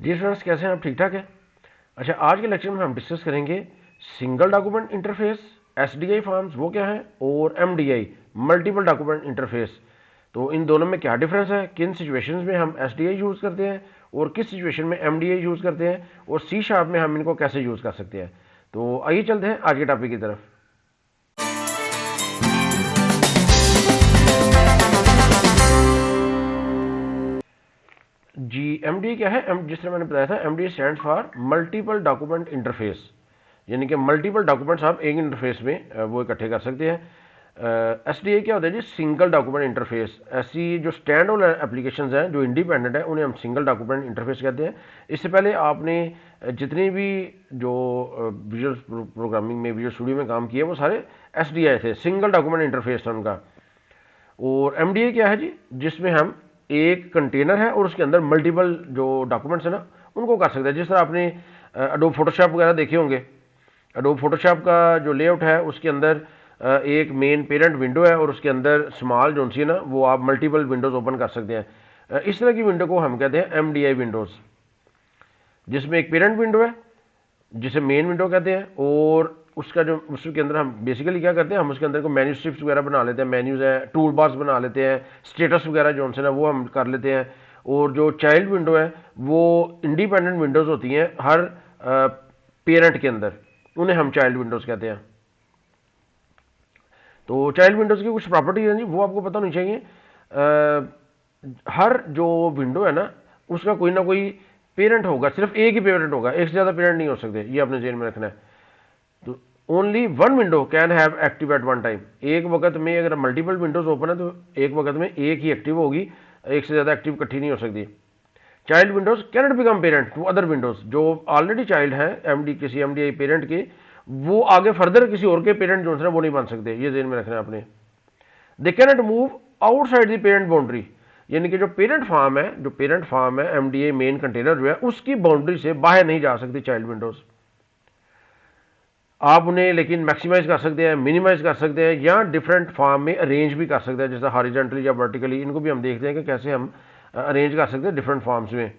जी friends, कैसे हैं आप? ठीक ठाक है। अच्छा, आज के लेक्चर में हम डिस्कस करेंगे single document interface, SDI forms वो क्या है, और एमडीआई मल्टीपल डॉक्यूमेंट इंटरफेस। तो इन दोनों में क्या डिफरेंस है, किन सिचुएशंस में हम एसडीआई यूज़ करते हैं और किस सिचुएशन में एमडीआई यूज़ करते हैं, और सी शार्प में हम इनको कैसे यूज़ कर सकते हैं। तो आइए चलते हैं आज के टॉपिक की तरफ। जी, एमडी क्या है? जिस तरह मैंने बताया था, MD stand for multiple document interface, यानी कि मल्टीपल डॉक्यूमेंट्स आप एक इंटरफेस में वो इकट्ठे कर सकते हैं। एसडीए क्या होता है जी? Single document interface. ऐसी जो स्टैंड ऑन एप्लीकेशंस हैं जो इंडिपेंडेंट है उन्हें हम सिंगल डॉक्यूमेंट इंटरफेस कहते हैं। इससे पहले आपने जितनी भी जो विजुअल प्रोग्रामिंग में, विजुअल स्टूडियो में काम किया, वो सारे एसडीआई थे, सिंगल डॉक्यूमेंट इंटरफेस था उनका। और एमडीए क्या है जी? जिसमें हम एक कंटेनर है और उसके अंदर मल्टीपल जो डॉक्यूमेंट्स है ना, उनको कर सकते हैं। जिस तरह आपने अडोब फोटोशॉप वगैरह देखे होंगे, अडोब फोटोशॉप का जो लेआउट है उसके अंदर एक मेन पेरेंट विंडो है और उसके अंदर स्मॉल जो सी है ना, वो आप मल्टीपल विंडोज ओपन कर सकते हैं। इस तरह की विंडो को हम कहते हैं एमडीआई विंडोज, जिसमें एक पेरेंट विंडो है जिसे मेन विंडो कहते हैं, और उसका जो उसके अंदर हम बेसिकली क्या करते हैं, हम उसके अंदर को मेन्यू स्ट्रिप्स वगैरह बना लेते हैं, मेन्यूज है, टूल बार्स बना लेते हैं, स्टेटस वगैरह जो उनसे ना वो हम कर लेते हैं। और जो चाइल्ड विंडो है वो इंडिपेंडेंट विंडोज होती हैं हर पेरेंट के अंदर, उन्हें हम चाइल्ड विंडोज कहते हैं। तो चाइल्ड विंडोज की कुछ प्रॉपर्टीज हैं जी, वो आपको पता होनी चाहिए। हर जो विंडो है ना, उसका कोई ना कोई पेरेंट होगा, सिर्फ एक ही पेरेंट होगा, एक से ज़्यादा पेरेंट नहीं हो सकते, ये आपने जेन में रखना है। तो only one window can have active at one time. एक वक्त में अगर मल्टीपल विंडोज ओपन है तो एक वक्त में एक ही एक्टिव होगी, एक से ज़्यादा एक्टिव इकट्ठी नहीं हो सकती। Child windows can not become parent to other windows. जो ऑलरेडी चाइल्ड है एमडी, किसी एमडीआई पेरेंट के, वो आगे फर्दर किसी और के पेरेंट जो है वो नहीं बन सकते, ये जेन में रखना है आपने। They can not move outside the parent boundary, यानी कि जो पेरेंट फार्म है, जो पेरेंट फार्म है एमडीए मेन कंटेनर जो है, उसकी बाउंड्री से बाहर नहीं जा सकती चाइल्ड विंडोज। आप उन्हें लेकिन मैक्सिमाइज कर सकते हैं, मिनिमाइज कर सकते हैं, या डिफरेंट फॉर्म में अरेंज भी कर सकते हैं, जैसे हॉरिजॉन्टली या वर्टिकली। इनको भी हम देखते हैं कि कैसे हम अरेंज कर सकते हैं डिफरेंट फॉर्म्स में।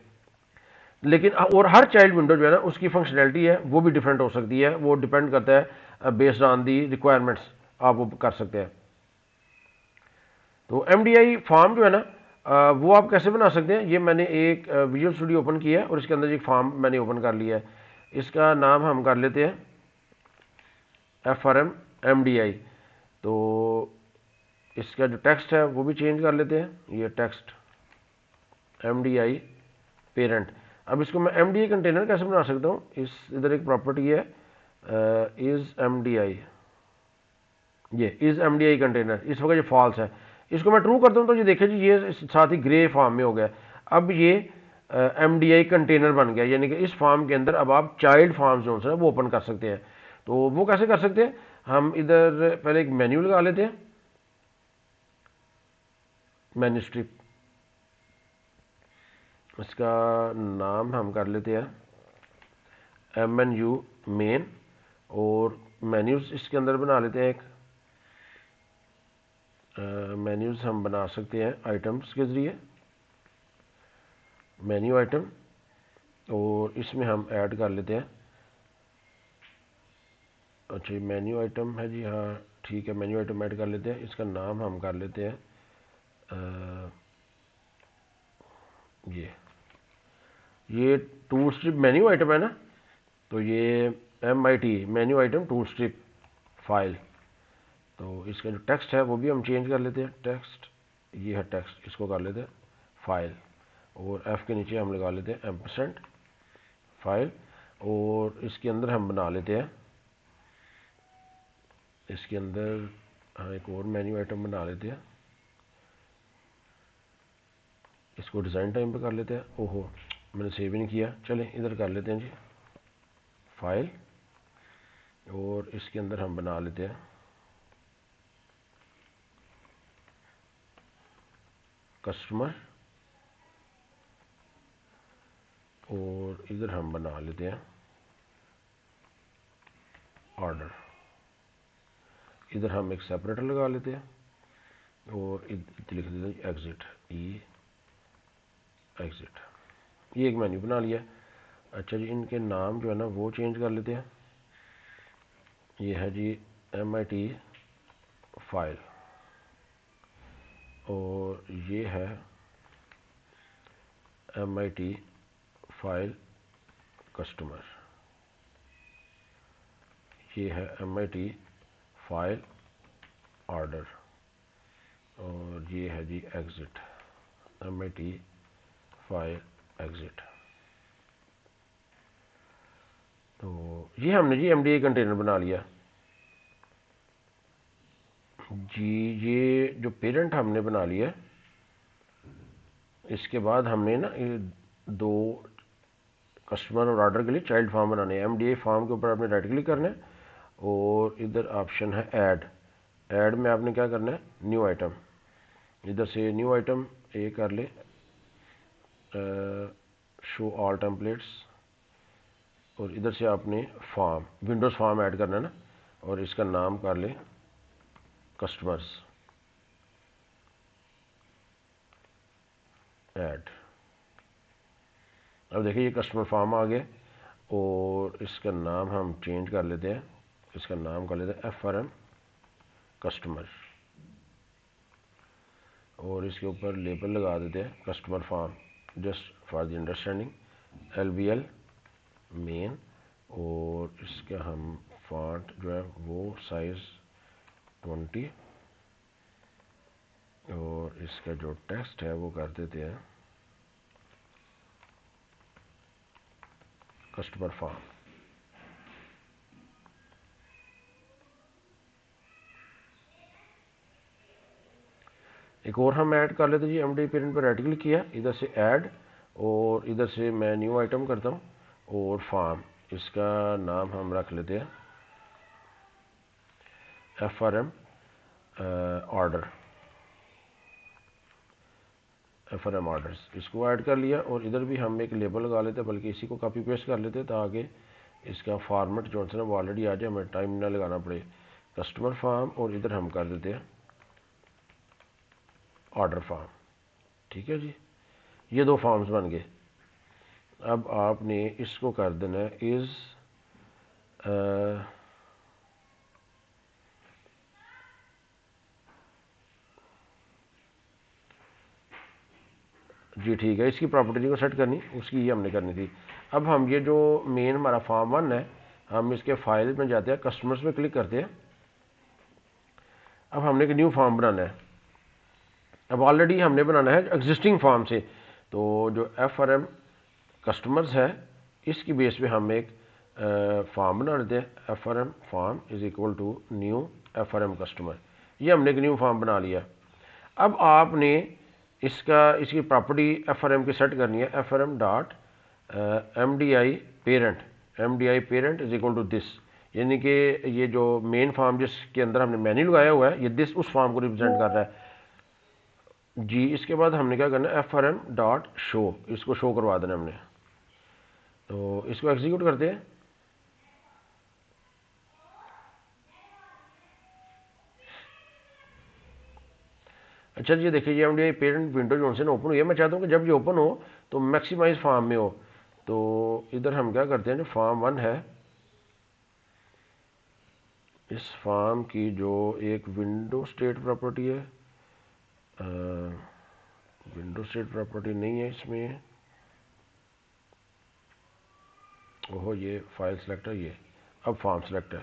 लेकिन और हर चाइल्ड विंडो जो है ना, उसकी फंक्शनैलिटी है वो भी डिफरेंट हो सकती है, वो डिपेंड करता है बेस्ड ऑन दी रिक्वायरमेंट्स, आप वो कर सकते हैं। तो एमडीआई फॉर्म जो है ना, वो आप कैसे बना सकते हैं, ये मैंने एक विजुअल स्टूडियो ओपन किया है और इसके अंदर एक फॉर्म मैंने ओपन कर लिया है। इसका नाम हम कर लेते हैं FRM MDI। तो इसका जो टेक्स्ट है वो भी चेंज कर लेते हैं, ये टेक्स्ट MDI पेरेंट। अब इसको मैं MDI कंटेनर कैसे बना सकता हूँ, इस इधर एक प्रॉपर्टी है इज MDI, ये इज MDI कंटेनर, इस वक्त ये फॉल्स है। इसको मैं ट्रू करता हूँ तो ये देखिए जी, ये साथ ही ग्रे फॉर्म में हो गया। अब ये MDI कंटेनर बन गया, यानी कि इस फॉर्म के अंदर अब आप चाइल्ड फॉर्म जो है वो ओपन कर सकते हैं। तो वो कैसे कर सकते हैं, हम इधर पहले एक मेन्यू लगा लेते हैं, मेन्यू स्ट्रिप, इसका नाम हम कर लेते हैं MNU मेन, और मेन्यूज इसके अंदर बना लेते हैं एक मेन्यूज हम बना सकते हैं आइटम्स के ज़रिए, मेन्यू आइटम, और इसमें हम ऐड कर लेते हैं। अच्छा, मेन्यू आइटम है जी, हाँ ठीक है, मेन्यू आइटम ऐड कर लेते हैं। इसका नाम हम कर लेते हैं ये टूल स्ट्रिप मेन्यू आइटम है ना, तो ये MIT menu item tool strip file. तो इसका जो टेक्स्ट है वो भी हम चेंज कर लेते हैं, टेक्स्ट, ये है टेक्स्ट, इसको कर लेते हैं फाइल, और F के नीचे हम लगा लेते हैं एम्परसेंट फाइल, और इसके अंदर हम बना लेते हैं, इसके अंदर हाँ एक और मेन्यू आइटम बना लेते हैं, इसको डिज़ाइन टाइम पे कर लेते हैं। ओहो, मैंने सेव ही नहीं किया, चलें इधर कर लेते हैं जी फाइल, और इसके अंदर हम बना लेते हैं कस्टमर, और इधर हम बना लेते हैं ऑर्डर। इधर हम एक सेपरेटर लगा लेते हैं और इधर लिख देते हैं एग्जिट, एग्जिट। ये एक मेन्यू बना लिया। अच्छा जी, इनके नाम जो है ना वो चेंज कर लेते हैं। ये है जी MIT फाइल और ये है MIT फाइल कस्टमर, ये है MIT फाइल ऑर्डर और ये है जी एग्ज़िट, MIT फाइल एग्ज़िट। तो ये हमने जी MDA कंटेनर बना लिया जी। ये जो पेरेंट हमने बना लिया, इसके बाद हमने ना ये दो कस्टमर और ऑर्डर के लिए चाइल्ड फॉर्म बनाने हैं। MDA फॉर्म के ऊपर आपने राइट क्लिक करना है और इधर ऑप्शन है ऐड। ऐड में आपने क्या करना है, न्यू आइटम, इधर से न्यू आइटम ये कर ले, शो ऑल टेम्पलेट्स, और इधर से आपने फॉर्म, विंडोज़ फॉर्म ऐड करना है ना, और इसका नाम कर ले कस्टमर्स ऐड। अब देखिए ये कस्टमर फॉर्म आ गया और इसका नाम हम चेंज कर लेते हैं, इसका नाम कर लेते हैं FRM कस्टमर और इसके ऊपर लेबल लगा देते हैं customer form, just for the understanding, LBL main, और इसका हम फॉन्ट जो है वो साइज 20 और इसका जो टेक्स्ट है वो कर देते हैं कस्टमर फॉर्म। एक और हम ऐड कर लेते जी, MD पेरेंट पर राइट क्लिक किया, इधर से ऐड और इधर से मैं न्यू आइटम करता हूँ और फॉर्म, इसका नाम हम रख लेते हैं FRM ऑर्डर, FRM ऑर्डर्स, इसको ऐड कर लिया और इधर भी हम एक लेबल लगा लेते हैं, बल्कि इसी को कॉपी पेस्ट कर लेते हैं ताकि इसका फॉर्मेट जो है ना वो ऑलरेडी आ जाए, हमें टाइम ना लगाना पड़े। कस्टमर फॉर्म और इधर हम कर देते हैं ऑर्डर फॉर्म। ठीक है जी, ये दो फॉर्म्स बन गए। अब आपने इसको कर देना है इज़ जी ठीक है, इसकी प्रॉपर्टी को सेट करनी, उसकी ही हमने करनी थी। अब हम ये जो मेन हमारा फॉर्म 1 है, हम इसके फाइल में जाते हैं, कस्टमर्स पे क्लिक करते हैं। अब हमने एक न्यू फॉर्म बनाना है, अब ऑलरेडी हमने बनाना है एग्जिस्टिंग फॉर्म से, तो जो FRM कस्टमर्स है इसकी बेस पे हम एक फॉर्म बना लेते हैं, FRM form is equal to new FRM customer. ये हमने एक न्यू फॉर्म बना लिया। अब आपने इसकी प्रॉपर्टी FRM की सेट करनी है, FRM dot MDI parent, MDI parent is equal to this, यानी कि ये जो मेन फॉर्म जिसके अंदर हमने मेन्यू लगाया हुआ है, ये दिस उस फॉर्म को रिप्रेजेंट कर रहा है जी। इसके बाद हमने क्या करना है, FRM डॉट शो, इसको शो करवा देना हमने। तो इसको एग्जीक्यूट करते हैं। अच्छा जी, देखिए ये MDI पेरेंट विंडो जो से ना ओपन हुई है। मैं चाहता हूँ कि जब ये ओपन हो तो मैक्सिमाइज फॉर्म में हो, तो इधर हम क्या करते हैं, जो फॉर्म 1 है इस फॉर्म की जो एक विंडो स्टेट प्रॉपर्टी है, विंडो स्टेट प्रॉपर्टी नहीं है इसमें, ओहो ये फाइल सेलेक्ट है, ये अब फॉर्म सेलेक्ट है,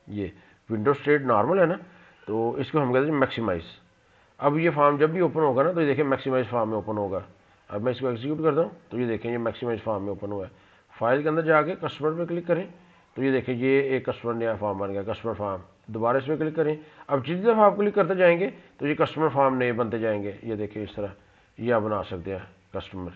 ये विंडो स्टेट नॉर्मल है ना, तो इसको हम कहते हैं मैक्सिमाइज। अब ये फॉर्म जब भी ओपन होगा ना तो ये देखिए मैक्सिमाइज फॉर्म में ओपन होगा। अब मैं इसको एग्जीक्यूट करता हूँ तो ये देखें ये मैक्सिमाइज फॉर्म में ओपन हुआ है। फाइल के अंदर जाके कस्टमर पे क्लिक करें तो ये देखें ये एक कस्टमर नया फॉर्म बन गया, कस्टमर फॉर्म। दोबारा इस पर क्लिक करें, अब जितनी दफ़ा आप क्लिक करते जाएंगे तो ये कस्टमर फॉर्म नए बनते जाएंगे। ये देखिए इस तरह ये आप बना सकते हैं कस्टमर।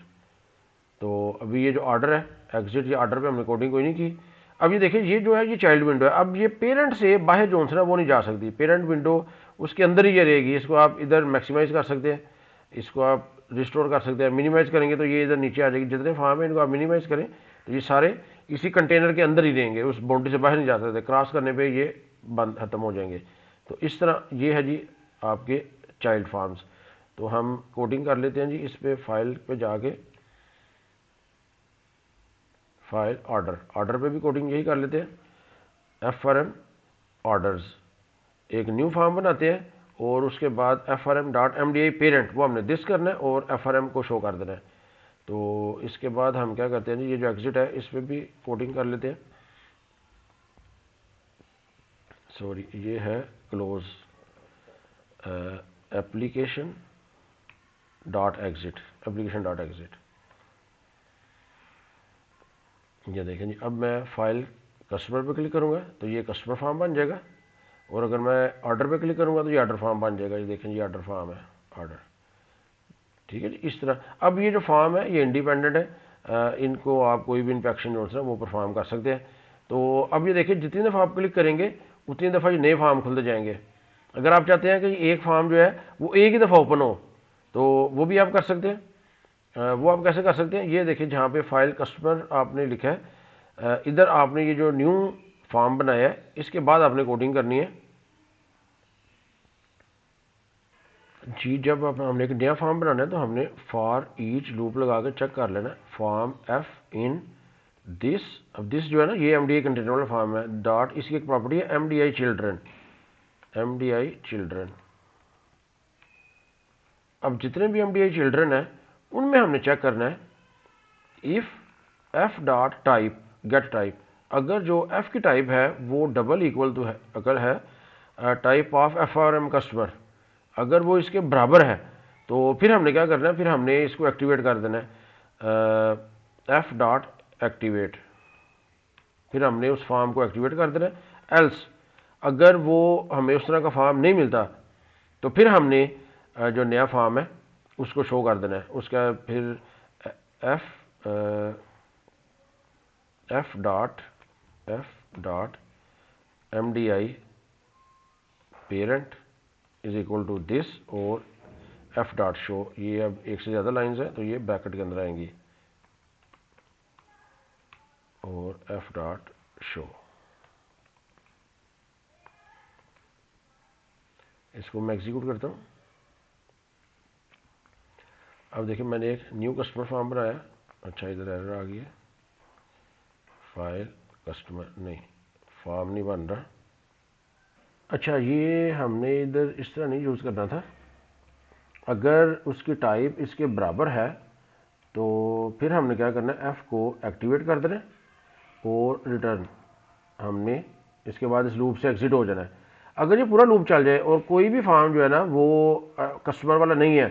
तो अभी ये जो ऑर्डर है एग्जिट, ये ऑर्डर पे हमने कोडिंग कोई नहीं की। अब ये देखिए ये जो है ये चाइल्ड विंडो है, अब ये पेरेंट से बाहर जो है वो नहीं जा सकती, पेरेंट विंडो उसके अंदर ही ये रहेगी। इसको आप इधर मैक्सिमाइज कर सकते हैं, इसको आप रिस्टोर कर सकते हैं। मिनिमाइज करेंगे तो ये इधर नीचे आ जाएगी। जितने फॉर्म है इनको आप मिनिमाइज करें तो ये सारे इसी कंटेनर के अंदर ही रहेंगे, उस बाउंड्री से बाहर नहीं जा सकते, क्रॉस करने पर ये बंद खत्म हो जाएंगे। तो इस तरह ये है जी आपके चाइल्ड फॉर्म्स। तो हम कोडिंग कर लेते हैं जी, इस पर फाइल पे जाके फाइल ऑर्डर, ऑर्डर पे भी कोडिंग यही कर लेते हैं। FRM ऑर्डर्स, एक न्यू फॉर्म बनाते हैं और उसके बाद FRM.MDI पेरेंट वो हमने दिस करना है और FRM को शो कर देना है। तो इसके बाद हम क्या करते हैं जी, ये जो एग्जिट है इस पर भी कोडिंग कर लेते हैं। सॉरी, ये है close application dot exit, application dot exit. ये देखें जी, अब मैं फाइल कस्टमर पे क्लिक करूंगा तो ये कस्टमर फॉर्म बन जाएगा, और अगर मैं ऑर्डर पे क्लिक करूंगा तो ये ऑर्डर फॉर्म बन जाएगा। ये देखें, ये ऑर्डर फॉर्म है, ऑर्डर। ठीक है जी, इस तरह। अब ये जो फॉर्म है ये इंडिपेंडेंट है, इनको आप कोई भी इन पे एक्शन जो है वो परफॉर्म कर सकते हैं। तो अब ये देखिए, जितनी दफ़ा आप क्लिक करेंगे उतनी दफ़ा ये नए फॉर्म खुलते जाएंगे। अगर आप चाहते हैं कि एक फॉर्म जो है वो एक ही दफ़ा ओपन हो तो वो भी आप कर सकते हैं। वो आप कैसे कर सकते हैं, ये देखिए जहाँ पे फाइल कस्टमर आपने लिखा है, इधर आपने ये जो न्यू फॉर्म बनाया है इसके बाद आपने कोडिंग करनी है जी। जब आप हमने एक नया फॉर्म बनाना है तो हमने फॉर ईच लूप लगा के चेक कर लेना फॉर्म एफ इन दिस। अब दिस जो है ना ये एमडीआई कंटेनर वाला फॉर्म है, डॉट इसकी एक प्रॉपर्टी है एमडीआई चिल्ड्रन, एमडीआई चिल्ड्रन। अब जितने भी एमडीआई चिल्ड्रन है उनमें हमने चेक करना है if F dot type get type, अगर जो एफ की टाइप है वो डबल इक्वल टू है, अगर है टाइप ऑफ FRM कस्टमर, अगर वो इसके बराबर है तो फिर हमने क्या करना है, फिर हमने इसको एक्टिवेट कर देना है एफ डॉट एक्टिवेट, फिर हमने उस फॉर्म को एक्टिवेट कर देना है। एल्स अगर वो हमें उस तरह का फॉर्म नहीं मिलता तो फिर हमने जो नया फॉर्म है उसको शो कर देना है। उसका फिर F dot MDI parent is equal to this और एफ डॉट शो। ये अब एक से ज़्यादा लाइंस है तो ये ब्रैकेट के अंदर आएंगी, और एफ डॉट शो। इसको मैं एग्जीक्यूट करता हूँ। अब देखिए मैंने एक न्यू कस्टमर फॉर्म बनाया, अच्छा इधर एरर आ गई है, फाइल कस्टमर नहीं, फॉर्म नहीं बन रहा। अच्छा, ये हमने इधर इस तरह नहीं यूज़ करना था। अगर उसकी टाइप इसके बराबर है तो फिर हमने क्या करना है, एफ को एक्टिवेट कर देना और रिटर्न, हमने इसके बाद इस लूप से एग्जिट हो जाना है। अगर ये पूरा लूप चल जाए और कोई भी फॉर्म जो है ना वो कस्टमर वाला नहीं है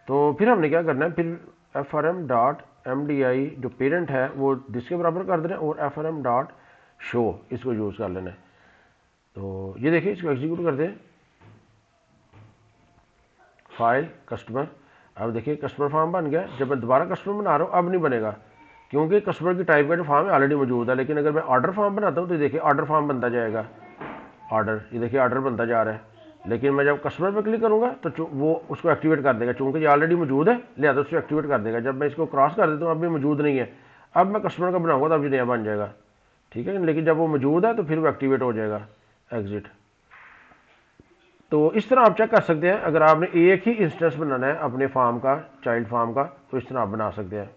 तो फिर हमने क्या करना है, फिर FRM डॉट MDI जो पेरेंट है वो जिसके बराबर कर देना और FRM डॉट शो इसको यूज़ कर लेना है। तो ये देखिए, इसको एग्जीक्यूट कर दें, फाइल कस्टमर। अब देखिए कस्टमर फॉर्म बन गया। जब मैं दोबारा कस्टमर बना रहा हूँ अब नहीं बनेगा क्योंकि कस्टमर की टाइप का जो फॉर्म है ऑलरेडी मौजूद है। लेकिन अगर मैं ऑर्डर फॉर्म बनाता हूँ तो देखिए ऑर्डर फॉर्म बनता जाएगा, ऑर्डर, ये देखिए ऑर्डर बनता जा रहा है। लेकिन मैं जब कस्टमर पर क्लिक करूँगा तो वो उसको एक्टिवेट कर देगा, चूँकि ये ऑलरेडी मौजूद है लिहाजा उसको एक्टिवेट कर देगा। जब मैं इसको क्रॉस कर देता हूँ अब भी मौजूद नहीं है, अब मैं कस्टमर का बनाऊँगा तो अब ये नया बन जाएगा। ठीक है, लेकिन जब वो मौजूद है तो फिर वो एक्टिवेट हो जाएगा, एग्जिट। तो इस तरह आप चेक कर सकते हैं, अगर आपने एक ही इंस्टेंस बनाना है अपने फॉर्म का, चाइल्ड फॉर्म का, तो इस तरह आप बना सकते हैं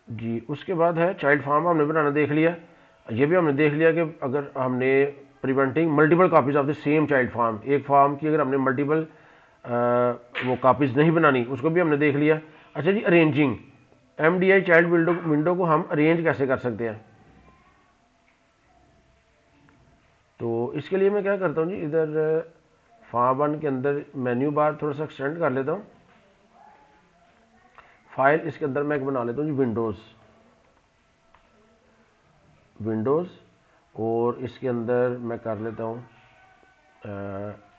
जी। उसके बाद है चाइल्ड फॉर्म हमने बनाना देख लिया। ये भी हमने देख लिया कि अगर हमने preventing multiple copies of the same child form, एक फॉर्म की अगर हमने मल्टीपल वो कॉपीज नहीं बनानी, उसको भी हमने देख लिया। अच्छा जी, अरेंजिंग MDI चाइल्ड विंडो को हम अरेंज कैसे कर सकते हैं, तो इसके लिए मैं क्या करता हूँ जी, इधर फॉर्म वन के अंदर मेन्यू बार थोड़ा सा एक्सटेंड कर लेता हूँ। फाइल इसके अंदर मैं एक बना लेता हूँ जी, विंडोज़, विंडोज़, और इसके अंदर मैं कर लेता हूँ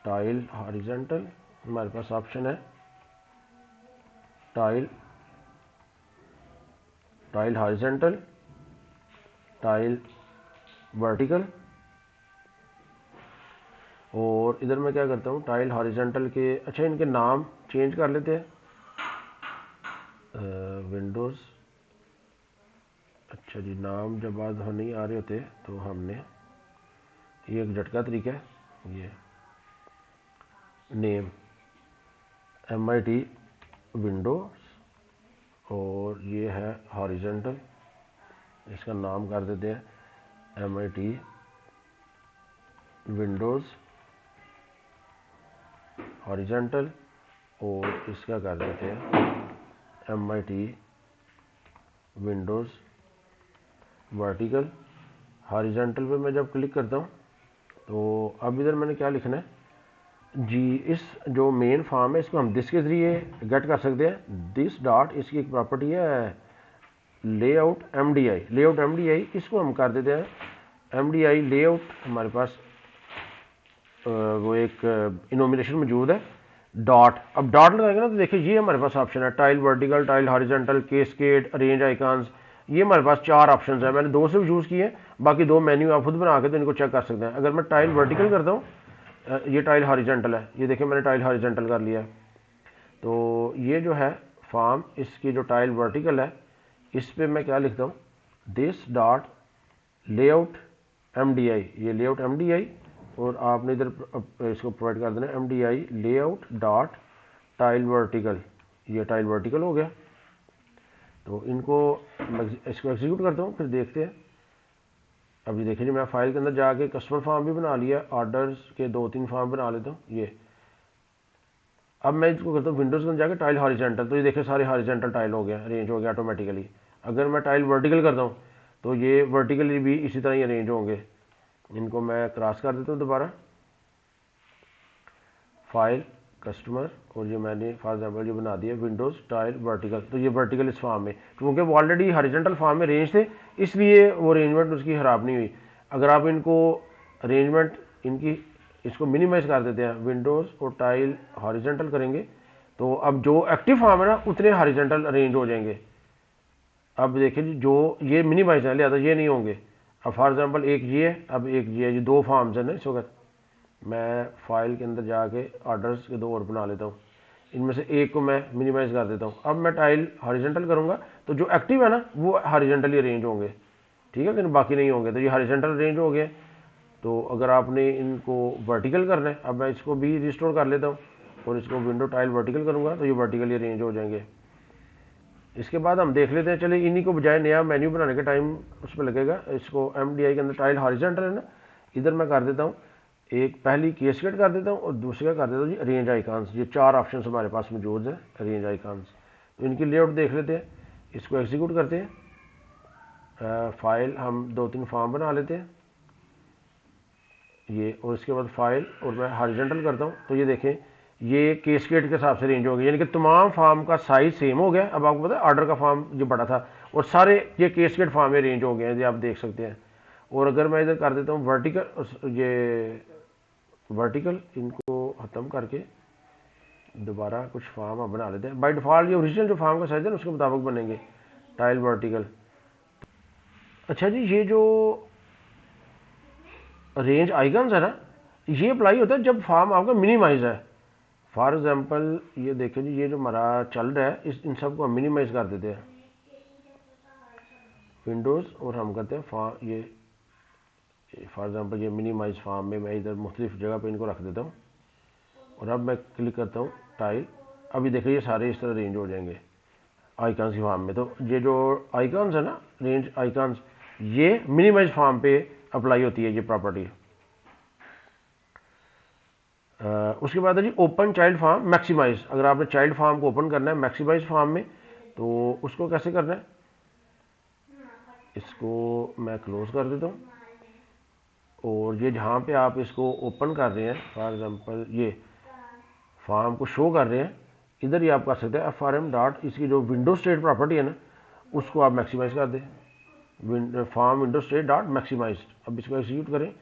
टाइल हॉरिजॉन्टल। हमारे पास ऑप्शन है tile, tile horizontal, tile vertical, और इधर मैं क्या करता हूँ टाइल हॉरिजॉन्टल के, अच्छा इनके नाम चेंज कर लेते हैं, विंडोज़। अच्छा जी, नाम जब बाद नहीं आ रहे होते तो हमने, ये एक झटका तरीका है, ये नेम MIT विंडोज और ये है हॉरिजॉन्टल, इसका नाम कर देते हैं MIT विंडोज़ हॉरिजॉन्टल और इसका कर देते हैं MIT विंडोज़ वर्टिकल। हॉरिजॉन्टल पे मैं जब क्लिक करता हूँ तो अब इधर मैंने क्या लिखना है जी, इस जो मेन फॉर्म है इसको हम दिस के ज़रिए गेट कर सकते हैं। दिस डॉट इसकी एक प्रॉपर्टी है लेआउट MDI, लेआउट MDI इसको हम कर देते हैं MDI लेआउट। हमारे पास वो एक इनोमिनेशन मौजूद है डॉट। अब डॉट लगाएंगे ना तो देखिए ये हमारे पास ऑप्शन है tile vertical, tile horizontal, cascade, arrange icons. ये हमारे पास 4 ऑप्शंस है, मैंने 2 से यूज़ किए, बाकी 2 मेन्यू आप खुद बना के तो इनको चेक कर सकते हैं। अगर मैं टाइल वर्टिकल करता हूँ, ये टाइल हॉरिजॉन्टल है, ये देखिए मैंने टाइल हॉरिजॉन्टल कर लिया है। तो ये जो है फॉर्म, इसकी जो टाइल वर्टिकल है इस पर मैं क्या लिखता हूँ दिस डॉट लेआउट MDI, ये लेआउट MDI और आपने इधर इसको प्रोवाइड कर देना MDI layout dot tile vertical. ये टाइल वर्टिकल हो गया। तो इनको इसको एग्जीक्यूट करता हूँ, फिर देखते हैं। अभी देखिए जी मैं फाइल के अंदर जाके कस्टमर फॉर्म भी बना लिया, ऑर्डर्स के 2-3 फॉर्म बना लेता हूँ। ये अब मैं इसको करता हूँ विंडोज़ के अंदर जाके टाइल हॉरिजॉन्टल, तो ये देखिए सारे हॉरिजॉन्टल टाइल हो गया, अरेंज हो गया ऑटोमेटिकली। अगर मैं टाइल वर्टिकल करता हूँ तो ये वर्टिकली भी इसी तरह ही अरेंज होंगे। इनको मैं क्रॉस कर देता हूँ दोबारा, फाइल कस्टमर, और ये मैंने फॉर एग्जांपल ये बना दिया विंडोज़ टाइल वर्टिकल। तो ये वर्टिकल इस फॉर्म में, क्योंकि वो ऑलरेडी हॉरिजॉन्टल फॉर्म में रेंज थे इसलिए वो अरेंजमेंट उसकी ख़राब नहीं हुई। अगर आप इनको अरेंजमेंट इनकी इसको मिनिमाइज़ कर देते हैं, विंडोज़ और टाइल हॉरिजॉन्टल करेंगे, तो अब जो एक्टिव फॉर्म है ना उतने हॉरिजॉन्टल अरेंज हो जाएंगे। अब देखिए जी जो ये मिनिमाइज है लिहाजा ये नहीं होंगे। अब फॉर एग्जांपल एक ये है, अब एक ये है, ये 2 फॉर्म्स है ना इस वक्त। मैं फाइल के अंदर जाके ऑर्डर्स के 2 और बना लेता हूँ, इनमें से एक को मैं मिनिमाइज कर देता हूँ। अब मैं टाइल हॉरिजॉन्टल करूँगा तो जो एक्टिव है ना वो हॉरिजॉन्टली अरेंज होंगे, ठीक है, लेकिन बाकी नहीं होंगे। तो ये हॉरिजॉन्टल अरेंज हो गए। तो अगर आपने इनको वर्टिकल करना है, अब मैं इसको भी रिस्टोर कर लेता हूँ और इसको विंडो टाइल वर्टिकल करूँगा तो ये वर्टिकली अरेंज हो जाएंगे। इसके बाद हम देख लेते हैं, चलिए इन्हीं को बजाय नया मेन्यू बनाने का टाइम उस पर लगेगा। इसको MDI के अंदर टाइल हॉरिजॉन्टल है ना, इधर मैं कर देता हूँ एक पहली कैस्केड कर देता हूँ और दूसरी का कर देता हूँ जी अरेंज आइकॉन्स। ये 4 ऑप्शन हमारे पास मौजूद है अरेंज आइकॉन्स। तो इनकी लेआउट देख लेते हैं, इसको एग्जीक्यूट करते हैं। फाइल हम 2-3 फॉर्म बना लेते हैं ये, और इसके बाद फाइल और मैं हॉरिजॉन्टल करता हूँ तो ये देखें ये कैस्केड के हिसाब से रेंज हो गया, यानी कि तमाम फॉर्म का साइज सेम हो गया। अब आपको पता है ऑर्डर का फॉर्म जो बड़ा था और सारे ये कैस्केड फॉर्म में रेंज हो गए हैं, ये आप देख सकते हैं। और अगर मैं इधर कर देता हूँ वर्टिकल, ये वर्टिकल इनको ख़त्म करके दोबारा कुछ फॉर्म आप बना लेते हैं। बाय डिफ़ॉल्ट ये ओरिजिनल जो फॉर्म का साइज है ना उसके मुताबिक बनेंगे टाइल वर्टिकल। अच्छा जी, ये जो रेंज आइकन्स है ना ये अप्लाई होता है जब फॉर्म आपका मिनिमाइज है। फॉर एग्जाम्पल ये देखें जी, ये जो हमारा चल रहा है इन सब को हम मिनिमाइज कर देते हैं विंडोज़, और हम करते हैं फॉर्म ये फॉर एग्जाम्पल ये मिनिमाइज फॉर्म में मैं इधर मुख्तलिफ जगह पे इनको रख देता हूँ और अब मैं क्लिक करता हूँ टाइल। अभी देखिए ये सारे इस तरह रेंज हो जाएंगे आइकॉन्स की फॉर्म में। तो ये जो आइकॉन्स है ना रेंज आइकॉन्स, ये मिनिमाइज फॉर्म पे अप्लाई होती है ये प्रॉपर्टी। उसके बाद है जी ओपन चाइल्ड फॉर्म मैक्सिमाइज। अगर आपने चाइल्ड फॉर्म को ओपन करना है मैक्सिमाइज फॉर्म में तो उसको कैसे करना है, इसको मैं क्लोज कर देता हूँ और ये जहाँ पे आप इसको ओपन कर रहे हैं, फॉर एग्जांपल ये फॉर्म को शो कर रहे हैं, इधर ही आप कर सकते हैं FRM डॉट इसकी जो विंडो स्टेट प्रॉपर्टी है ना उसको आप मैक्सिमाइज कर दें, form window state dot maximize. अब इसको एग्जीक्यूट करें।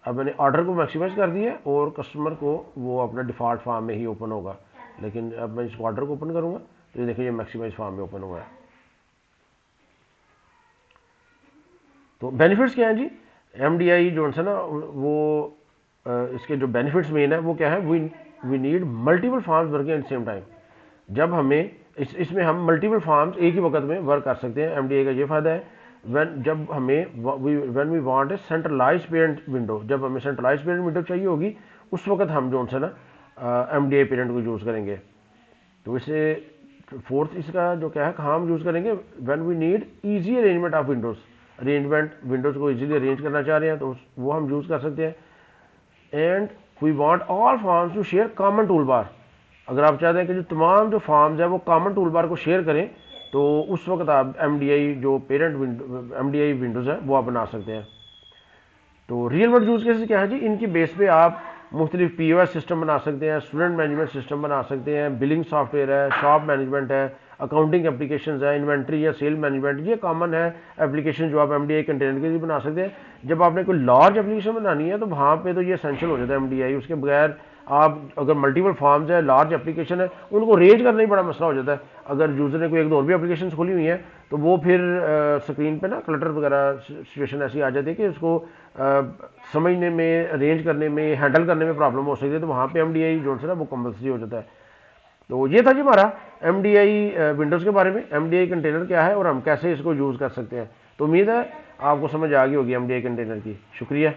अब मैंने ऑर्डर को मैक्सिमाइज कर दिया और कस्टमर को वो अपना डिफ़ॉल्ट फॉर्म में ही ओपन होगा, लेकिन अब मैं इस ऑर्डर को ओपन करूँगा तो ये देखिए ये मैक्सिमाइज फॉर्म में ओपन हुआ है। तो बेनिफिट्स क्या हैं जी, MDI जो है ना वो इसके जो बेनिफिट्स मेन है वो क्या है, we need multiple forms working at same time. जब हमें इसमें हम मल्टीपल फॉर्म्स एक ही वक्त में वर्क कर सकते हैं। MDI का ये फ़ायदा है जब हमें when we want a centralize parent window, जब हमें सेंट्रलाइज पेरेंट विंडो चाहिए होगी उस वक्त हम जो है ना MDI पेरेंट को यूज़ करेंगे। तो इसे फोर्थ इसका जो क्या है, कहाँ हम यूज़ करेंगे, when we need easy arrangement of windows, windows को इजीली अरेंज करना चाह रहे हैं तो वो हम यूज़ कर सकते हैं। And we want all forms to share common tool bar, अगर आप चाहते हैं कि जो तमाम जो फॉर्म्स है वो कॉमन टूल बार को शेयर करें तो उस वक्त आप एमडीआई जो पेरेंट एमडीआई विंडोज़ है वो आप बना सकते हैं। तो रियल वर्ल्ड यूज़ केसेस क्या है जी, इनकी बेस पे आप मुख्तलिफ पीओएस सिस्टम बना सकते हैं, स्टूडेंट मैनेजमेंट सिस्टम बना सकते हैं, बिलिंग सॉफ्टवेयर है, शॉप मैनेजमेंट है, अकाउंटिंग एप्लीकेशंस है, इन्वेंट्री या सेल मैनेजमेंट, ये कॉमन है एप्लीकेशन जो आप एमडीआई कंटेनर के लिए बना सकते हैं। जब आपने कोई लार्ज एप्लीकेशन बनानी है तो वहाँ पे तो ये एसेंशियल हो जाता है एमडीआई, उसके बगैर आप अगर मल्टीपल फॉर्म्स है, लार्ज एप्लीकेशन है, उनको रेंज करना ही बड़ा मसला हो जाता है। अगर यूज़र ने कोई एक दो और भी एप्लीकेशन खोली हुई हैं तो वो फिर स्क्रीन पे ना क्लटर वगैरह सिचुएशन ऐसी आ जाती है कि उसको समझने में, अरेंज करने में, हैंडल करने में प्रॉब्लम हो सकती है, तो वहाँ पे एमडीआई जो है ना वो कंपल्सरी हो जाता है। तो ये था जी हमारा एमडीआई विंडोज़ के बारे में, एमडीआई कंटेनर क्या है और हम कैसे इसको यूज़ कर सकते हैं। तो उम्मीद है आपको समझ आ गई होगी एमडीआई कंटेनर की। शुक्रिया।